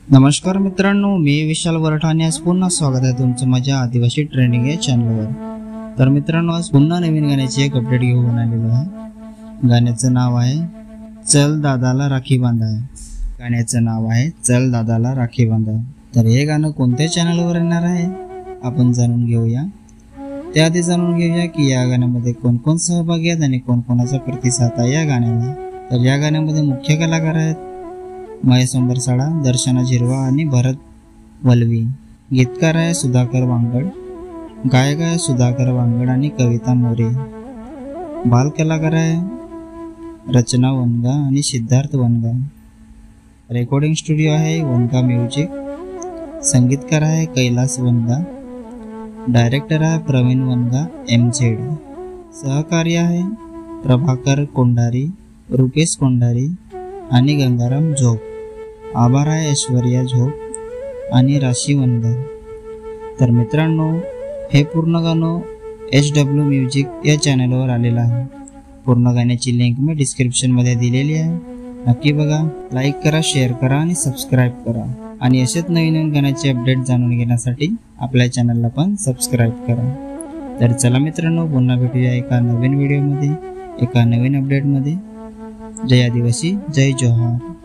नमस्कार मित्रांनो, मी विशाल वरठाणे आज पुन्हा स्वागत आहे तुमचं माझ्या आदिवासी ट्रेंडिंग या चॅनलवर। तर मित्रांनो, आज पुन्हा नवीन गाण्याची एक अपडेट घेऊन आलेलो आहे। गाण्याचं नाव आहे चल दादाला राखी बांधा। गाण्याचं नाव आहे चल दादाला राखी बांधा। तर हे गाणं कोणत्या चॅनलवर येणार आहे आपण जाणून घेऊया। त्याआधी जाणून घेऊया की या गाण्यामध्ये कोण कोण सहभागी आहेत आणि कोण कोणाचा प्रतिसाद आहे या गाण्याला। तर या गाण्यामध्ये मुख्य कलाकार आहेत महेश अंबरसाडा, दर्शना झिरवा आणि भरत वलवी। गीतकार आहे सुधाकर वांगड, गायक आहे सुधाकर वांगड आणि कविता मोरे। बाल कलाकार आहे रचना वनगा आणि सिद्धार्थ वनगा। रेकॉर्डिंग स्टुडिओ आहे वनगा म्युझिक। संगीतकार आहे कैलास वनगा। डायरेक्टर आहे प्रवीण वनगा MZ। सहकार्य आहे प्रभाकर कोंडारी, रुपेश कोंडारी आणि गंगाराम झोप। आभार आहे ऐश्वर्या झोप आणि राशी वनगा। तर मित्रांनो, हे पूर्ण गाणं HW म्युझिक या चॅनलवर आलेलं आहे। पूर्ण गाण्याची लिंक मी डिस्क्रिप्शन मध्ये दिलेली आहे, नक्की बघा, लाईक करा, शेअर करा आणि सबस्क्राईब करा। आणि असेच नवीन नवीन गाण्याचे अपडेट जाणून घेण्यासाठी आपल्या चॅनलला पण सबस्क्राईब करा। तर चला मित्रांनो, पुन्हा भेटूया एका नवीन व्हिडिओमध्ये, एका नवीन अपडेटमध्ये। जय आदिवासी, जय जोहार।